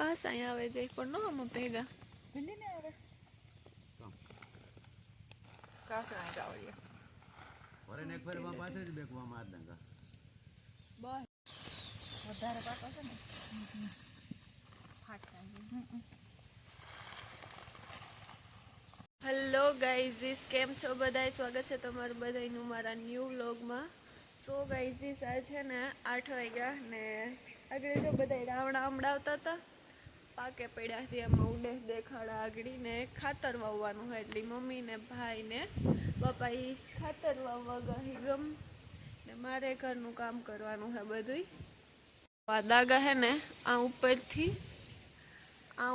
पास अहीं आवे जे पण नो हम भेगा भिंडी ने आवे कास ना जावड़िए और एक बार वहां पासे જ બેકવા માર દંગા બસ વધારે પાકો છે ને ફાટતા हेलो गाइઝીસ કેમ છો બધાય સ્વાગત છે તમારું બધાયનું મારા ન્યૂ વ્લોગમાં સો ગાइઝીસ આ છે ને 8 વાગ્યા ને આગળ જો બધાય રાવણા અમડાવતા હતા પાકે પડ્યા છે એમાં ઉડે દેખાડા આગળ ને ખાતર વાવવાનું હોય એટલે મમ્મી ને ભાઈ ને પપ્પા ઈ ખાતર વાવવા ગઈ ગમ ને મારે ઘરનું કામ કરવાનું છે બધું આ દાગા હે ને આ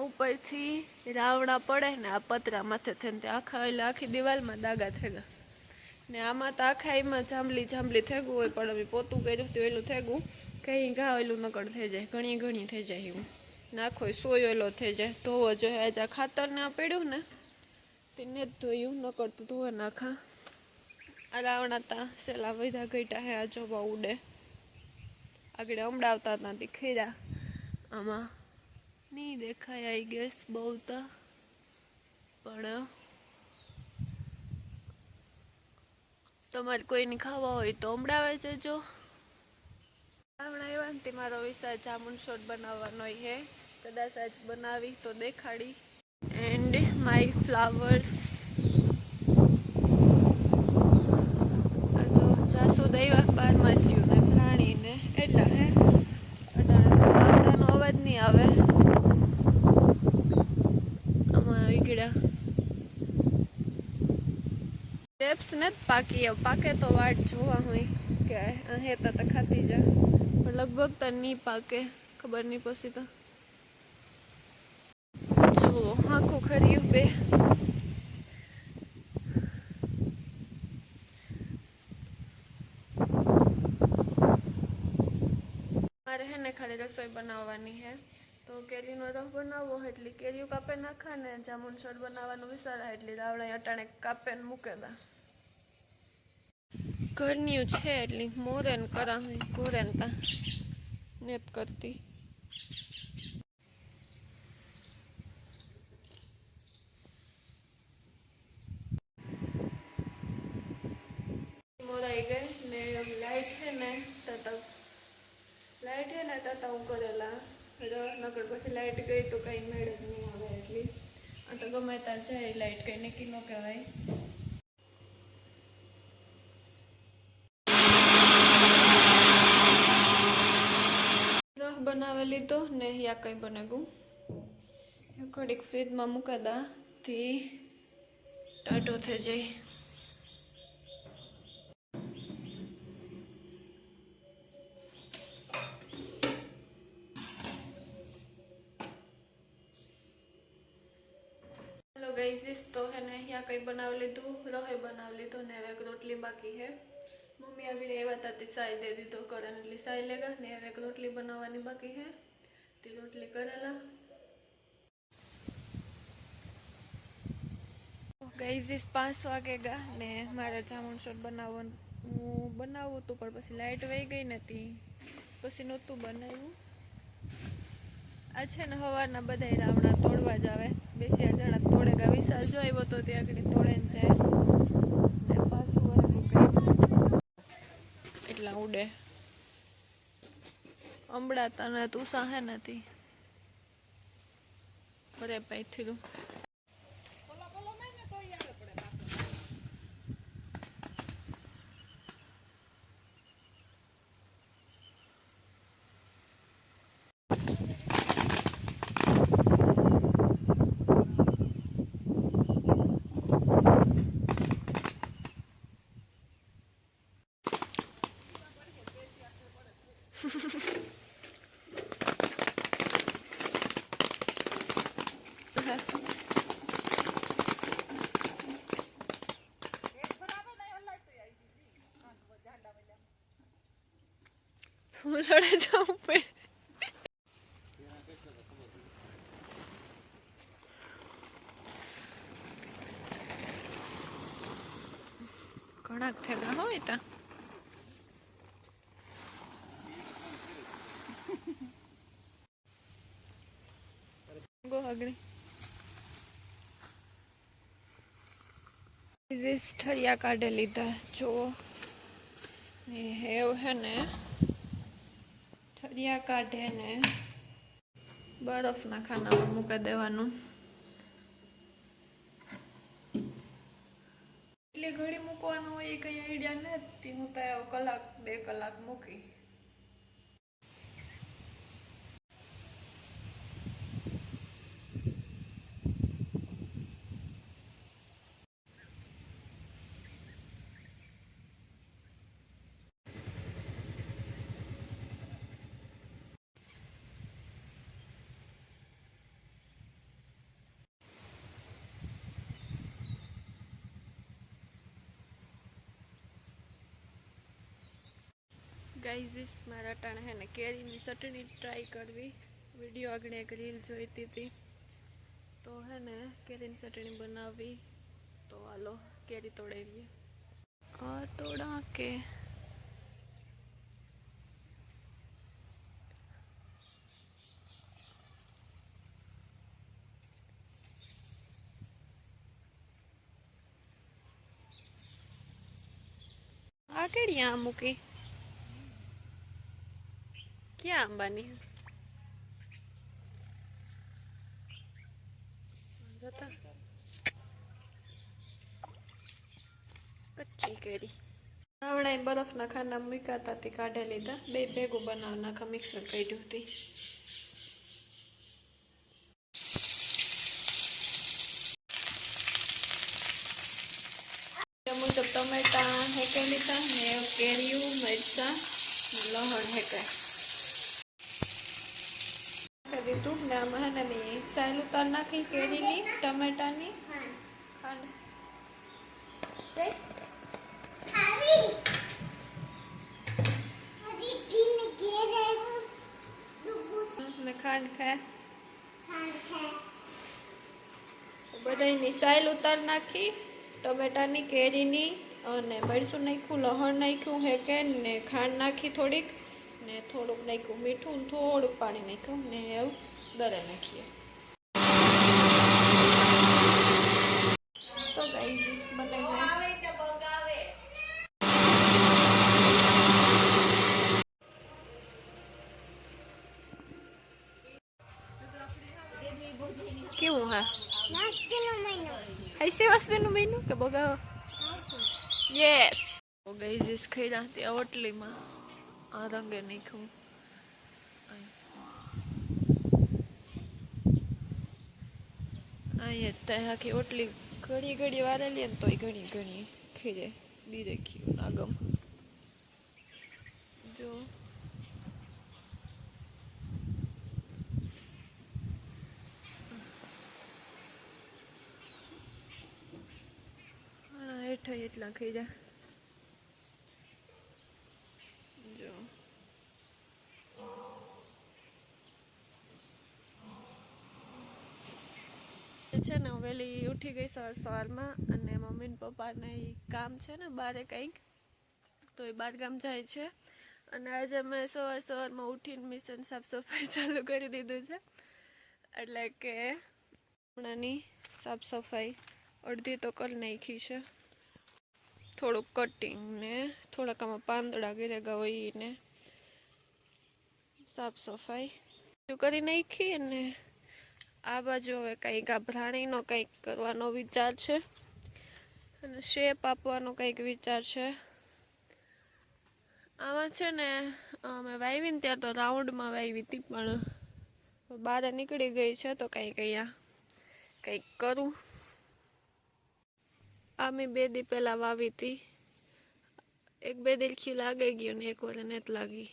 ઉપરથી રાવણા પડે ને આ પતરા માથે થઈને આખા એટલે આખી દિવાલમાં દાગા થઈ ગયા ને આમાં તો આખા એમાં જાંબલી થઈ ગયું હોય પણ અમે પોતું કર્યું તો એલું થઈ ગયું કંઈ ઘા એલું નકળ થઈ જાય ઘણી થઈ જાય એવું નાખો સોય એલો થઈ જાય ધોવો જોઈએ આજે આ ખાતરને આ પડ્યું ને તેને જ ધોયું નકળતું ધોવા નાખા આ રાવણા તા સેલા વધા ઘટ્યા હે આ જોવા ઉડે આગળ અમડાવતા હતા તે ખેરા આમાં नहीं देखा आई गेस बहुत पण तमारे कोई नहीं खावा हो तो अमड़ावे जजो मारो विचार जामुन शॉट बनावવાનો है कदाच आज बनावी तो देखाड़ी एंड माय फ्लावर्स जो जासू दैवा बार मास्यू ने प्राणी ने एटला है अडानो अवाज नहीं आवे ग्रेप्स ने पाकी पाके तो वाट जोवा हुई क्या है तो खाती जा पर लगभग तो नहीं पाके खबर नहीं पसी तो जो आँखों खरी बे मारे है ने खाली रसोई बनावनी है तो केरीनो रस बनावो એટલે કેરીઓ કાપે નાખા ને જામુન શોટ બનાવવાનું વિચારે એટલે રાવણા અટાણે કાપે ને મૂકેલા ઘરનું છે એટલે મોરેન કરા ગોરેનતા નેત કરતી મોરાઈ ગઈ ને લાઈટ है ને તતા હું કરેલા नगर पी लाइट गई तो कहीं मेड़ नहीं आवे एटली आ तो गमे तार जाए लाइट कहीं निकी न कहवाय रस बनावे लीधो ने या कई बनेगु घड़ीक फ्रीज में मूका दा थी टाटो थे जाए गाइस तो है ना यहाँ कई बनाव लीधु रहे बनाव लीधो ने एक रोटली बाकी है मम्मी अभी एवं ताती साई दे दी तो करन એટલે સાઈ લેગા ને હવે એક રોટલી બનાવવાની બાકી है તે રોટલી કરેલા गाइस 5 वागेगा ने मारे जामुन शॉट बनावू तो पर પછી લાઈટ વહી ગઈ નતી પછી નહોતું બનાવ્યું आ छे ने हवारना बधाय रावणा तोड़वा जावे बेसिया जणा तोड़ेगा विशाल जो आव्यो तो त्यां आगळी तोड़े ने जाए ने पाछुं वरे मूके એટલા ઉડે અમડાતા ને તુસા હે નથી અરે ભાઈ થયું હું સડે જાઉં पे ઘણા થેગા હોય તા ગો આગળ ઠરિયા કાઢે લીધા જો ને હેવ હે ને ઠરિયા કાઢે ને બરફના ખાનામાં મૂકી દેવાનું. એટલી ઘડી મૂકવાનું હોય એ કઈ આઈડિયા નથી. હું તો કલાક 2 કલાક મૂકી. ગાઈઝ મારા ટાણે હે ને કેરીની ચટણી ટ્રાય કરવી. વિડીયો આગળ એક રીલ જોઈતી હતી તો હે ને કેરીની ચટણી બનાવવી. તો હાલો કેરી તોડાવીએ. તોડા કે આ કેડી આ મૂકી ક્યાં આંબાની કચ્ચી કેરી આવડા બરફના ખાના મૂકાતા હતી કાઢી લીધા. 2 ભેગું બનાવ નાખા મિક્સર કાઢ્યું હતી. મુજબ ટમેટા હેકાઈ લીધા ને કેરીયું મરચાં લહણ હેકાઈ દીધું ને આમાં હે ને મેં સાઈલ ઉતાર નાખી કેરીની ટમેટાની ખાંડ ને ખાંડ ખાય બધાની સાઈલ ઉતાર નાખી ટમેટાની કેરીની અને મરચું નાખ્યું લહણ નાખ્યું હેકે ને ખાંડ નાખી થોડીક ને થોડુંક નાખ્યું મીઠું ને થોડુંક પાણી નાખ્યું ને એવું દરે નાખીએ. સો ગાઈસ બનાવી કેવું હા ऐसे वस्तुનું બન્યું કે બગાવો યસ ગાઈસ ખઈલા તે ઓટલીમાં આ રંગે નાખ્યું. અહીંયા તે આખી ઓટલી ઘડી વારેલી ને તોય ઘણી ખીરે દી રાખ્યું આગમ જો હેઠા એટલા ખીરા જો છે ને વહેલી ઉઠી ગઈ સવારમાં અને મમ્મી ને પપ્પાને કામ છે ને બારે કંઈક તો એ બાર ગામ જાય છે. અને આજે મેં સવારમાં ઉઠીને મિશન સાફ સફાઈ ચાલુ કરી દીધું છે. એટલે કે હમણાંની સાફ સફાઈ અડધી તો કરી નાખી છે. થોડુંક કટિંગ ને થોડાક આમાં પાંદડા ગીરેગા હોય ને સાફ સફાઈ કરી નાખી. અને આ બાજુ હવે કંઈક આ પ્રાણીનો કંઈક કરવાનો વિચાર છે અને શેપ આપવાનો કંઈક વિચાર છે. આમાં છે ને અમે વાવી ને ત્યાં તો રાઉન્ડમાં વાવી હતી પણ બહાર નીકળી ગઈ છે તો કંઈક અહીંયા કંઈક કરું. આ મેં 2 દી પહેલાં વાવી હતી. 1-2 દિલખી લાગી ગયું ને 1 વાર નથી લાગી.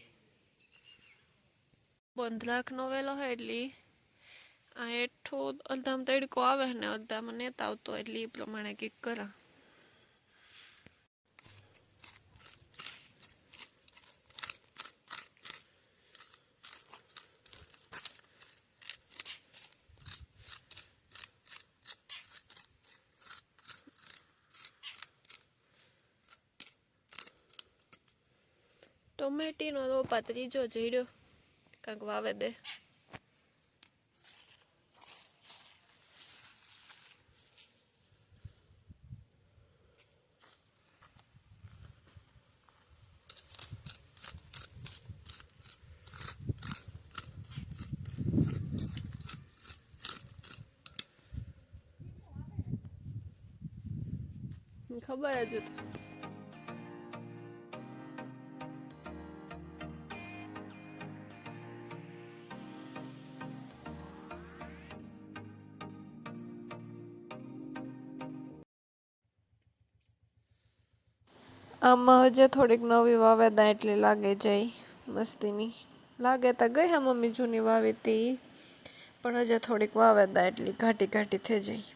બંધરાખનો વેલો હોય એટલે આ હેઠો અડધામાં તડકો આવે ને અડધામાં નેતા આવતો એટલે એ પ્રમાણે કંઈક કરા. ટોમેટીનો રોપા ત્રીજો જડ્યો કાંક વાવે દે. ખબર જ હતી. આમાં હજે થોડીક નવી વાવેદા એટલી લાગે જાય મસ્તીની લાગે તો ગઈ હા મમ્મી જૂની વાવી હતી પણ હજે થોડીક વાવેદા એટલી ઘાટી ઘાટી થઈ જાય.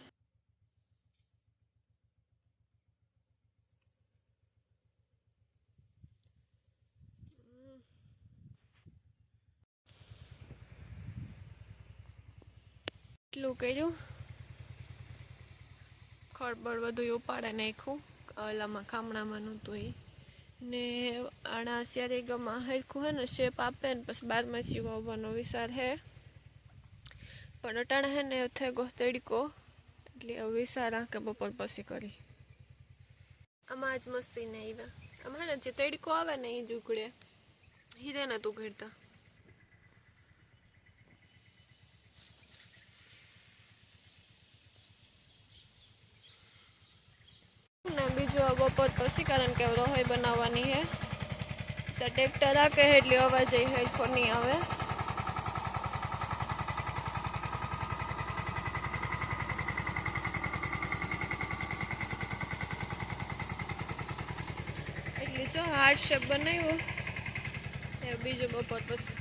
એટલું કર્યું ખળબળ બધું ઉપાડે નાખ્યું ઓલામાં ખામણામાં નહોતું એ ને આણા સ્યારી ગમાં હરખું હે ને શેપ આપે ને પછી બારમાસી વાવવાનો વિચાર હે પણ અટાણા હે ને થઈ ગયો તડકો એટલે હવે વિચાર કે બપોર પછી કરી. આમાં જ મસ્તી ને આવ્યા આમાં હે ને જે તડકો આવે ને એ જ ઉકળે હીરે નતું ઉઘડતા. ને બીજું બપોર પછી કારણ કે રસોઈ બનાવવાની હે તો ટ્રેક્ટર આકે એટલે અવાજ હેડફોન નહીં આવે. એટલે જો હાર્ટ શેપ બનાવ્યો એ બીજું બપોર પછી